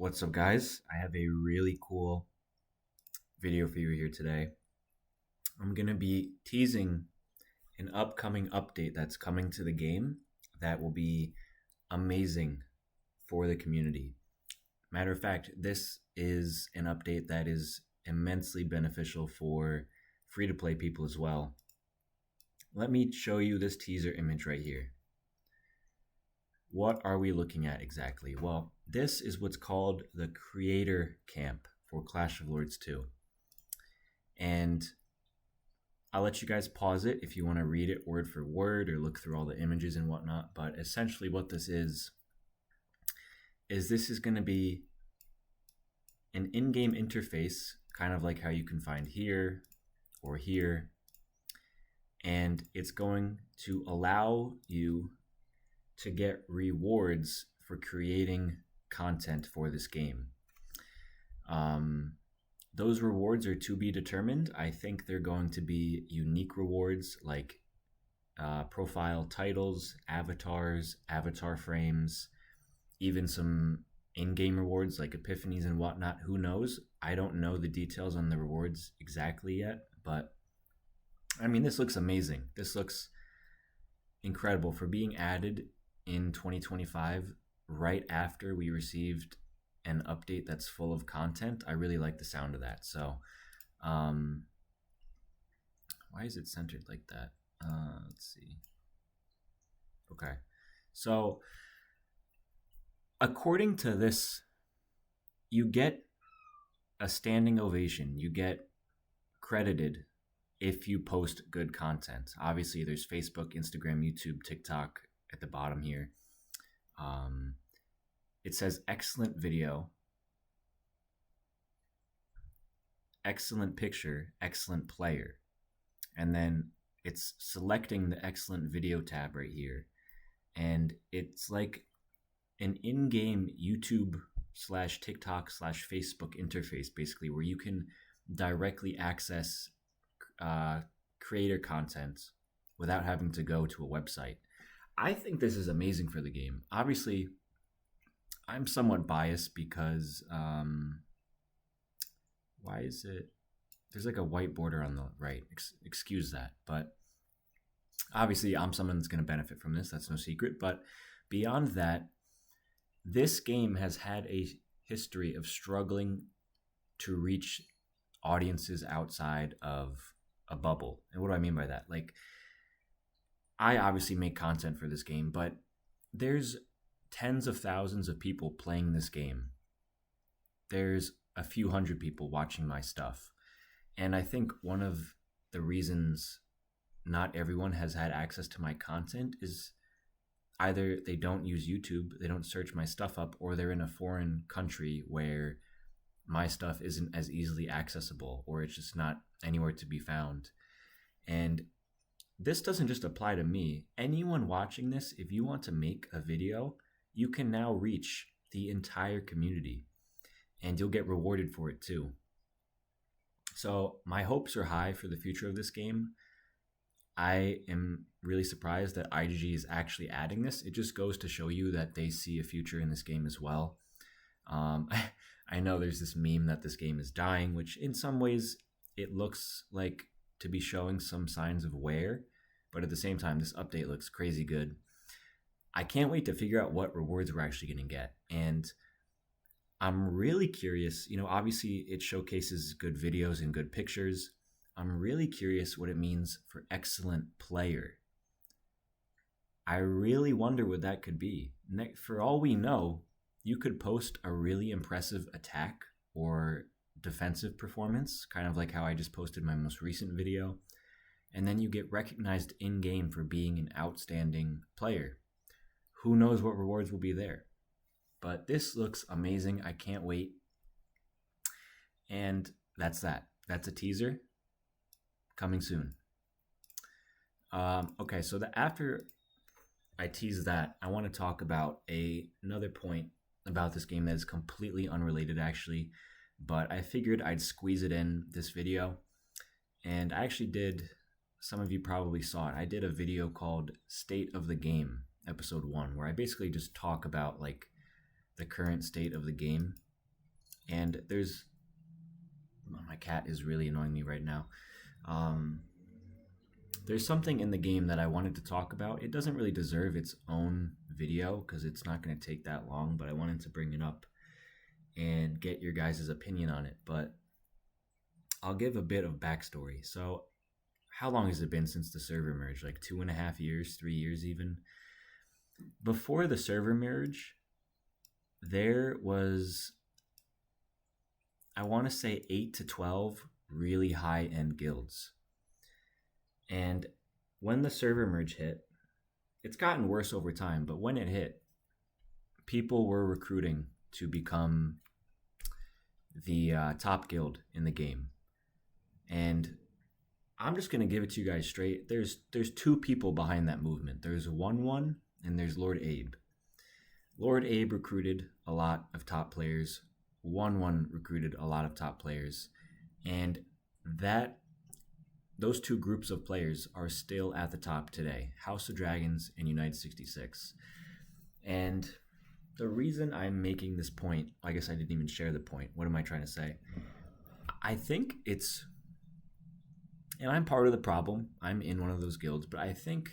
What's up, guys? I have a really cool video for you here today. I'm going to be teasing an upcoming update that's coming to the game that will be amazing for the community. Matter of fact, this is an update that is immensely beneficial for free to play people as well. Let me show you this teaser image right here. What are we looking at exactly? Well, this is what's called the Creator Camp for Clash of Lords 2. And I'll let you guys pause it if you want to read it word for word or look through all the images and whatnot. But essentially what this is this is going to be an in-game interface, kind of like how you can find here or here. And it's going to allow you to get rewards for creating content for this game. Those rewards are to be determined. I think they're going to be unique rewards like profile titles, avatars, avatar frames, even some in-game rewards like epiphanies and whatnot. Who knows? I don't know the details on the rewards exactly yet, but I mean, this looks amazing. This looks incredible for being added in 2025 right after we received an update that's full of content. I really like the sound of that. So why is it centered like that? Let's see. Okay, so according to this, you get a standing ovation. You get credited if you post good content. Obviously, there's Facebook, Instagram, YouTube, TikTok at the bottom here. It says excellent video, excellent picture, excellent player. And then it's selecting the excellent video tab right here. And it's like an in-game YouTube / TikTok / Facebook interface, basically, where you can directly access creator content without having to go to a website. I think this is amazing for the game. Obviously, I'm somewhat biased because why is it? There's like a white border on the right. Excuse that. But obviously, I'm someone that's going to benefit from this. That's no secret. But beyond that, this game has had a history of struggling to reach audiences outside of a bubble. And what do I mean by that? Like, I obviously make content for this game, but there's tens of thousands of people playing this game. There's a few hundred people watching my stuff. And I think one of the reasons not everyone has had access to my content is either they don't use YouTube, they don't search my stuff up, or they're in a foreign country where my stuff isn't as easily accessible, or it's just not anywhere to be found. And this doesn't just apply to me. Anyone watching this, if you want to make a video, you can now reach the entire community and you'll get rewarded for it too. So my hopes are high for the future of this game. I am really surprised that IGG is actually adding this. It just goes to show you that they see a future in this game as well. I know there's this meme that this game is dying, which in some ways it looks like to be showing some signs of wear, but at the same time, this update looks crazy good. I can't wait to figure out what rewards we're actually going to get. And I'm really curious, obviously it showcases good videos and good pictures. I'm really curious what it means for excellent player. I really wonder what that could be. For all we know, you could post a really impressive attack or defensive performance, kind of like how I just posted my most recent video, and then you get recognized in-game for being an outstanding player. Who knows what rewards will be there? But this looks amazing. I can't wait. And that's that. That's a teaser. Coming soon. Okay, so after I tease that, I want to talk about another point about this game that is completely unrelated, actually, but I figured I'd squeeze it in this video. And I actually did, some of you probably saw it, I did a video called State of the Game, episode 1, where I basically just talk about like the current state of the game And my cat is really annoying me right now. Um, there's something in the game that I wanted to talk about. It doesn't really deserve its own video because it's not going to take that long, but I wanted to bring it up and get your guys' opinion on it. But I'll give a bit of backstory. So, how long has it been since the server merge? Like 2.5 years, 3 years even? Before the server merge, there was, I want to say, 8 to 12 really high end guilds. And when the server merge hit, it's gotten worse over time, but when it hit, people were recruiting to become the top guild in the game. And I'm just gonna give it to you guys straight. There's two people behind that movement. There's One and there's Lord Abe. Lord Abe recruited a lot of top players. One recruited a lot of top players, and those two groups of players are still at the top today. House of Dragons and United 66. And the reason I'm making this point, I guess I didn't even share the point. What am I trying to say? I think it's, and I'm part of the problem. I'm in one of those guilds, but I think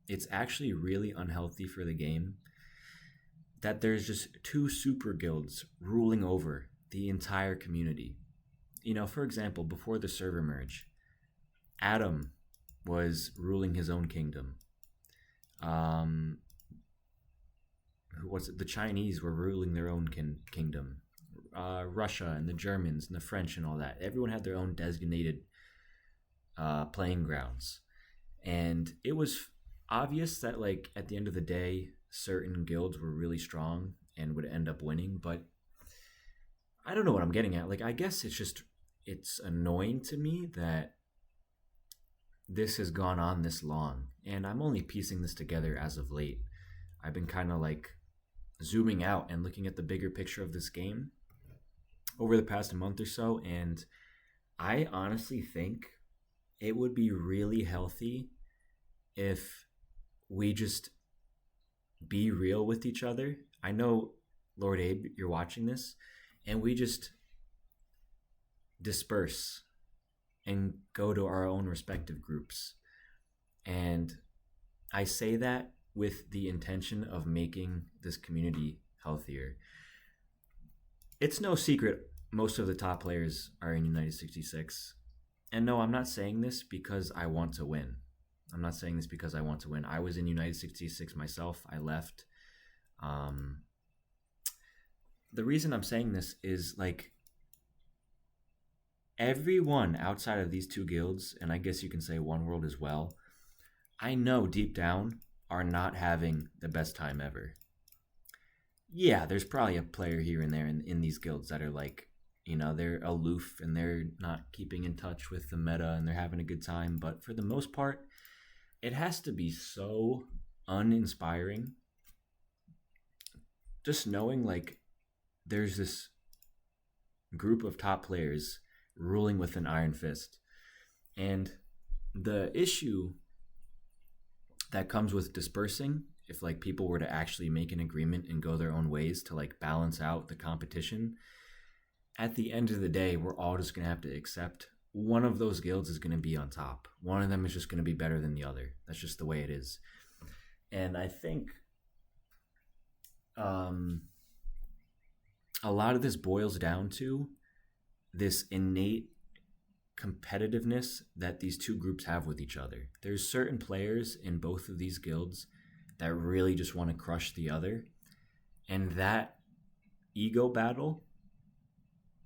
it's actually really unhealthy for the game that there's just two super guilds ruling over the entire community. For example, before the server merge, Adam was ruling his own kingdom. Who was it? The Chinese were ruling their own kingdom. Russia and the Germans and the French and all that. Everyone had their own designated playing grounds, and it was obvious that, like, at the end of the day, certain guilds were really strong and would end up winning. But I don't know what I'm getting at. Like, I guess it's annoying to me that this has gone on this long, and I'm only piecing this together as of late. I've been kind of like zooming out and looking at the bigger picture of this game over the past month or so, and I honestly think it would be really healthy if we just be real with each other. I know, Lord Abe, you're watching this, and we just disperse and go to our own respective groups. And I say that with the intention of making this community healthier. It's no secret most of the top players are in United 66. And no, I'm not saying this because I want to win. I was in United 66 myself. I left. The reason I'm saying this is, like, everyone outside of these two guilds, and I guess you can say One World as well, I know deep down are not having the best time ever. Yeah, there's probably a player here and there in these guilds that are like, they're aloof and they're not keeping in touch with the meta and they're having a good time. But for the most part, it has to be so uninspiring just knowing, like, there's this group of top players ruling with an iron fist. And the issue that comes with dispersing, if, like, people were to actually make an agreement and go their own ways to, like, balance out the competition, at the end of the day, we're all just going to have to accept one of those guilds is going to be on top. One of them is just going to be better than the other. That's just the way it is. And I think a lot of this boils down to this innate competitiveness that these two groups have with each other. There's certain players in both of these guilds that really just want to crush the other. And that ego battle,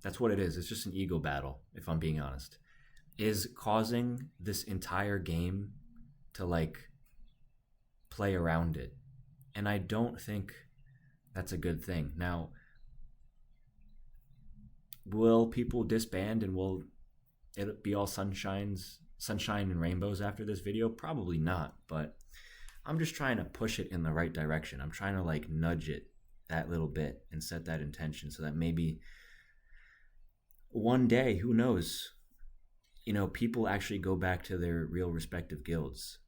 that's what it is. It's just an ego battle, if I'm being honest, is causing this entire game to, like, play around it. And I don't think that's a good thing. Now, will people disband and will it be all sunshine and rainbows after this video? Probably not, but I'm just trying to push it in the right direction. I'm trying to, like, nudge it that little bit and set that intention so that maybe one day, who knows, people actually go back to their real respective guilds.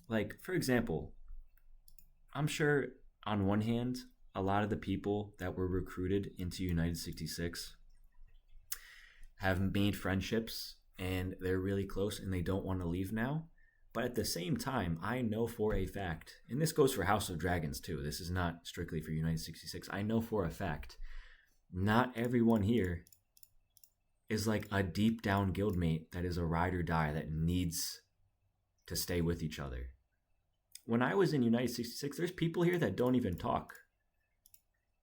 Like, for example, I'm sure on one hand, a lot of the people that were recruited into United 66 have made friendships and they're really close and they don't want to leave now. But at the same time, I know for a fact, and this goes for House of Dragons too, this is not strictly for United 66. I know for a fact, not everyone here is like a deep down guildmate that is a ride or die that needs to stay with each other. When I was in United 66, there's people here that don't even talk.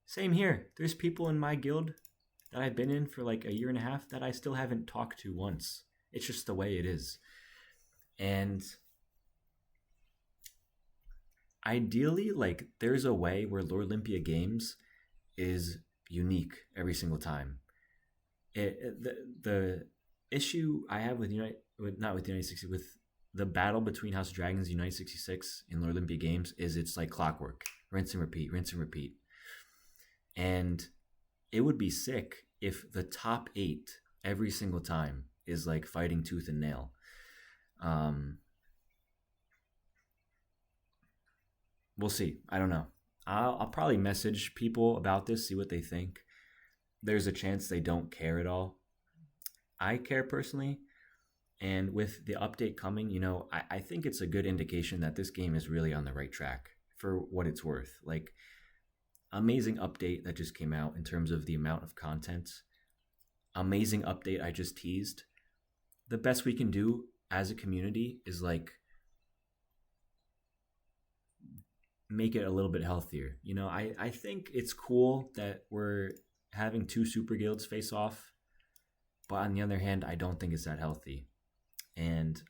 Same here. There's people in my guild that I've been in for like a year and a half that I still haven't talked to once. It's just the way it is. And ideally, like, there's a way where Lord Olympia Games is unique every single time. The issue I have with the battle between House of Dragons and United 66 in Lord Olympia Games is it's like clockwork. Rinse and repeat, rinse and repeat. And it would be sick if the top 8 every single time is like fighting tooth and nail. We'll see. I don't know. I'll probably message people about this, see what they think. There's a chance they don't care at all. I care personally. And with the update coming, I think it's a good indication that this game is really on the right track for what it's worth. Like, amazing update that just came out in terms of the amount of content. Amazing update I just teased. The best we can do as a community is like make it a little bit healthier. I think it's cool that we're having 2 super guilds face off, but on the other hand, I don't think it's that healthy. And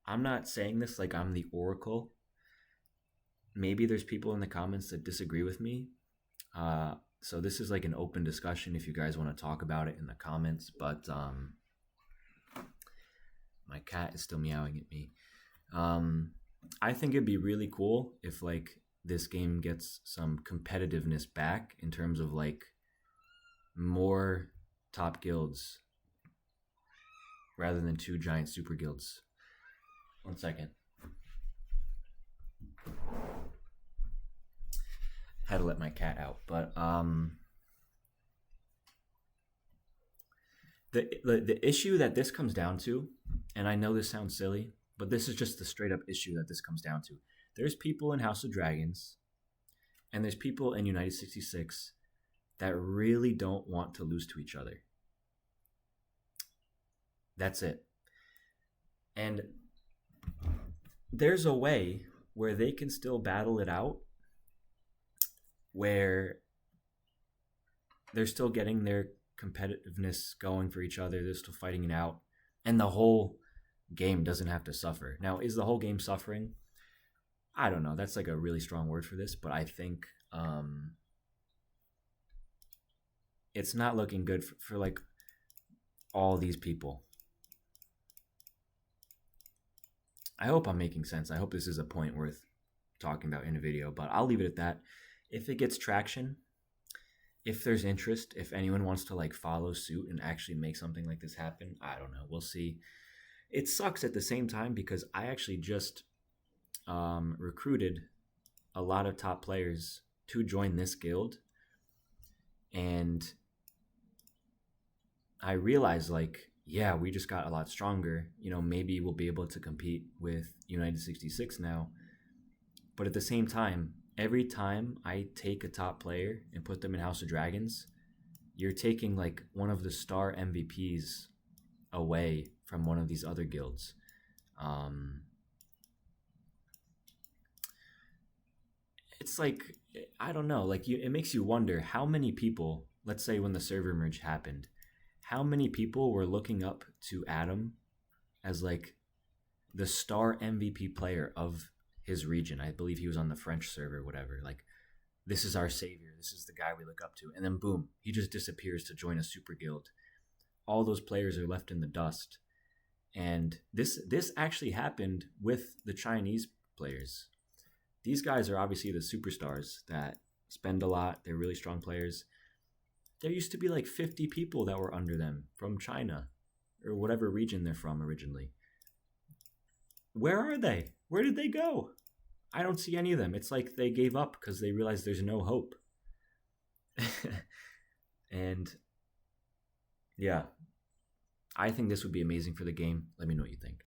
I'm not saying this like I'm the oracle. Maybe there's people in the comments that disagree with me. So this is like an open discussion if you guys want to talk about it in the comments. But my cat is still meowing at me. I think it'd be really cool if like this game gets some competitiveness back in terms of like more top guilds rather than 2 giant super guilds. 1 second. Had to let my cat out, but the issue that this comes down to, and I know this sounds silly, but this is just the straight up issue that this comes down to. There's people in House of Dragons, and there's people in United 66 that really don't want to lose to each other. That's it. And there's a way where they can still battle it out, where they're still getting their competitiveness going for each other. They're still fighting it out. And the whole game doesn't have to suffer. Now, is the whole game suffering? I don't know. That's like a really strong word for this, but I think it's not looking good for like all these people. I hope I'm making sense. I hope this is a point worth talking about in a video, but I'll leave it at that. If it gets traction, if there's interest, if anyone wants to like follow suit and actually make something like this happen, I don't know. We'll see. It sucks at the same time because I actually just recruited a lot of top players to join this guild. And I realized like, yeah, we just got a lot stronger. Maybe we'll be able to compete with United 66 now. But at the same time, every time I take a top player and put them in House of Dragons, you're taking like one of the star MVPs away from one of these other guilds. It's like, I don't know, like it makes you wonder how many people, let's say when the server merge happened, how many people were looking up to Adam as like the star MVP player of his region. I believe he was on the French server, whatever. Like, this is our savior. This is the guy we look up to. And then boom, he just disappears to join a super guild. All those players are left in the dust. And this actually happened with the Chinese players. These guys are obviously the superstars that spend a lot. They're really strong players. There used to be like 50 people that were under them from China or whatever region they're from originally. Where are they? Where did they go? I don't see any of them. It's like they gave up because they realized there's no hope. And yeah, I think this would be amazing for the game. Let me know what you think.